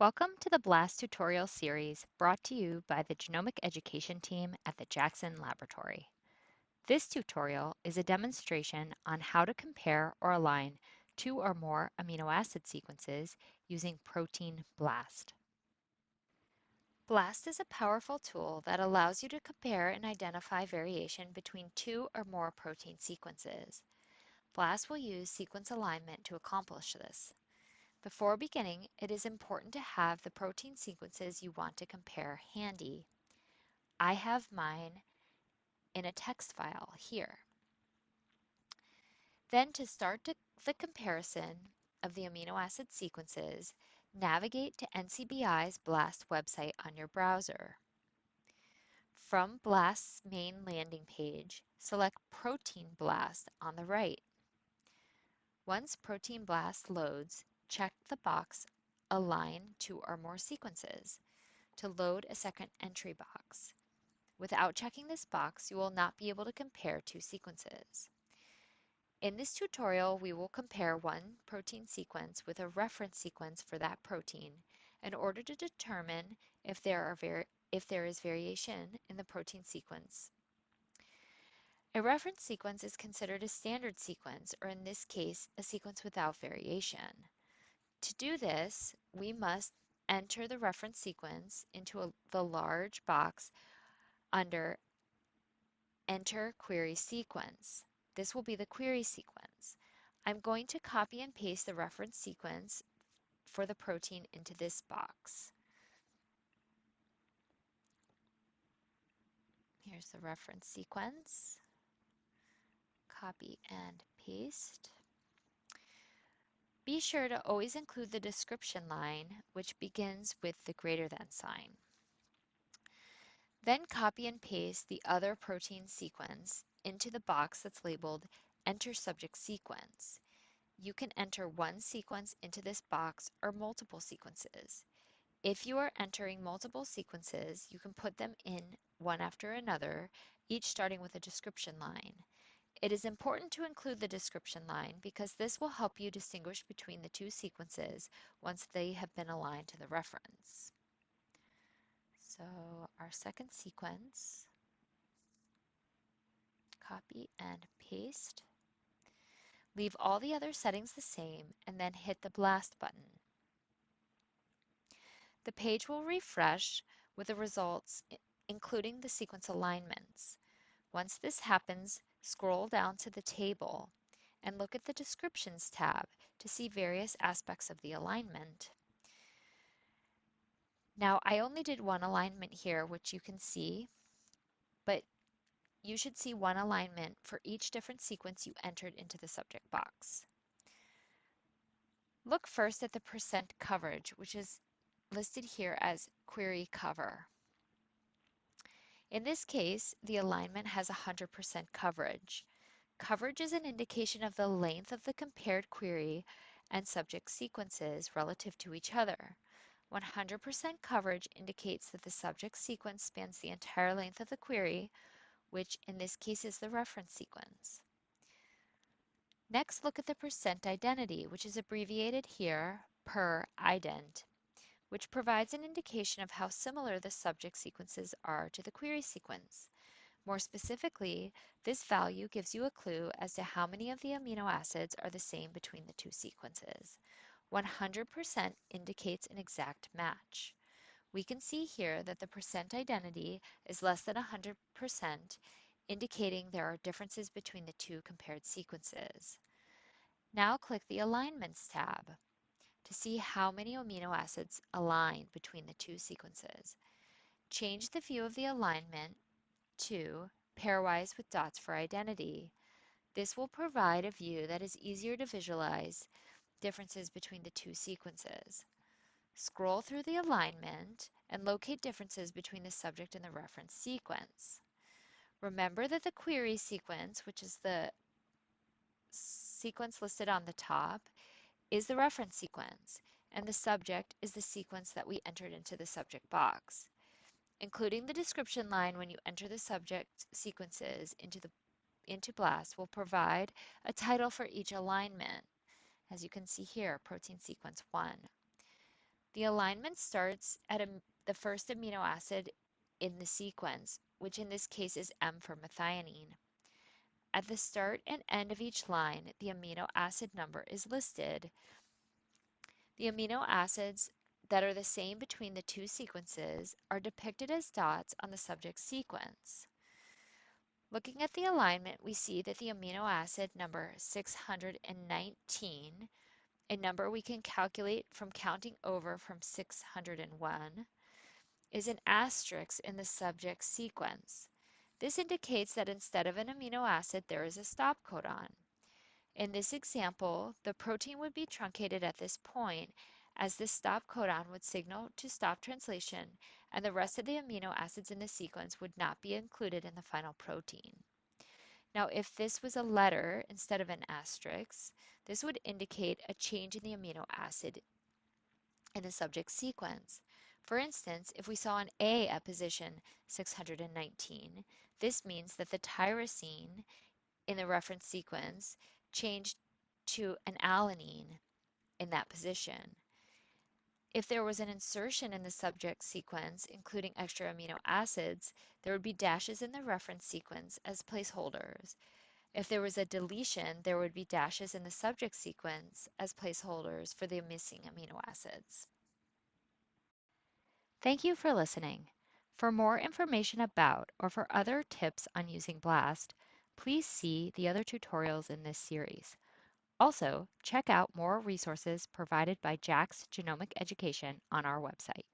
Welcome to the BLAST tutorial series brought to you by the Genomic Education team at the Jackson Laboratory. This tutorial is a demonstration on how to compare or align two or more amino acid sequences using protein BLAST. BLAST is a powerful tool that allows you to compare and identify variation between two or more protein sequences. BLAST will use sequence alignment to accomplish this. Before beginning, it is important to have the protein sequences you want to compare handy. I have mine in a text file here. Then to start the comparison of the amino acid sequences, navigate to NCBI's BLAST website on your browser. From BLAST's main landing page, select Protein BLAST on the right. Once Protein BLAST loads, check the box Align two or more sequences to load a second entry box. Without checking this box, you will not be able to compare two sequences. In this tutorial, we will compare one protein sequence with a reference sequence for that protein in order to determine if there is variation in the protein sequence. A reference sequence is considered a standard sequence, or in this case, a sequence without variation. To do this, we must enter the reference sequence into the large box under Enter Query Sequence. This will be the query sequence. I'm going to copy and paste the reference sequence for the protein into this box. Here's the reference sequence. Copy and paste. Be sure to always include the description line, which begins with the greater than sign. Then copy and paste the other protein sequence into the box that's labeled Enter Subject Sequence. You can enter one sequence into this box or multiple sequences. If you are entering multiple sequences, you can put them in one after another, each starting with a description line. It is important to include the description line because this will help you distinguish between the two sequences once they have been aligned to the reference. So our second sequence, copy and paste. Leave all the other settings the same and then hit the BLAST button. The page will refresh with the results, including the sequence alignments. Once this happens, scroll down to the table and look at the Descriptions tab to see various aspects of the alignment. Now, I only did one alignment here, which you can see, but you should see one alignment for each different sequence you entered into the subject box. Look first at the percent coverage, which is listed here as query cover. In this case, the alignment has 100% coverage. Coverage is an indication of the length of the compared query and subject sequences relative to each other. 100% coverage indicates that the subject sequence spans the entire length of the query, which in this case is the reference sequence. Next, look at the percent identity, which is abbreviated here per ident, which provides an indication of how similar the subject sequences are to the query sequence. More specifically, this value gives you a clue as to how many of the amino acids are the same between the two sequences. 100% indicates an exact match. We can see here that the percent identity is less than 100%, indicating there are differences between the two compared sequences. Now click the Alignments tab to see how many amino acids align between the two sequences. Change the view of the alignment to Pairwise with dots for identity. This will provide a view that is easier to visualize differences between the two sequences. Scroll through the alignment and locate differences between the subject and the reference sequence. Remember that the query sequence, which is the sequence listed on the top, is the reference sequence, and the subject is the sequence that we entered into the subject box. Including the description line when you enter the subject sequences into BLAST will provide a title for each alignment. As you can see here, protein sequence 1. The alignment starts at the first amino acid in the sequence, which in this case is M for methionine. At the start and end of each line, the amino acid number is listed. The amino acids that are the same between the two sequences are depicted as dots on the subject sequence. Looking at the alignment, we see that the amino acid number 619, a number we can calculate from counting over from 601, is an asterisk in the subject sequence. This indicates that instead of an amino acid, there is a stop codon. In this example, the protein would be truncated at this point, as this stop codon would signal to stop translation, and the rest of the amino acids in the sequence would not be included in the final protein. Now, if this was a letter instead of an asterisk, this would indicate a change in the amino acid in the subject sequence. For instance, if we saw an A at position 619, this means that the tyrosine in the reference sequence changed to an alanine in that position. If there was an insertion in the subject sequence, including extra amino acids, there would be dashes in the reference sequence as placeholders. If there was a deletion, there would be dashes in the subject sequence as placeholders for the missing amino acids. Thank you for listening. For more information about or for other tips on using BLAST, please see the other tutorials in this series. Also, check out more resources provided by JAX Genomic Education on our website.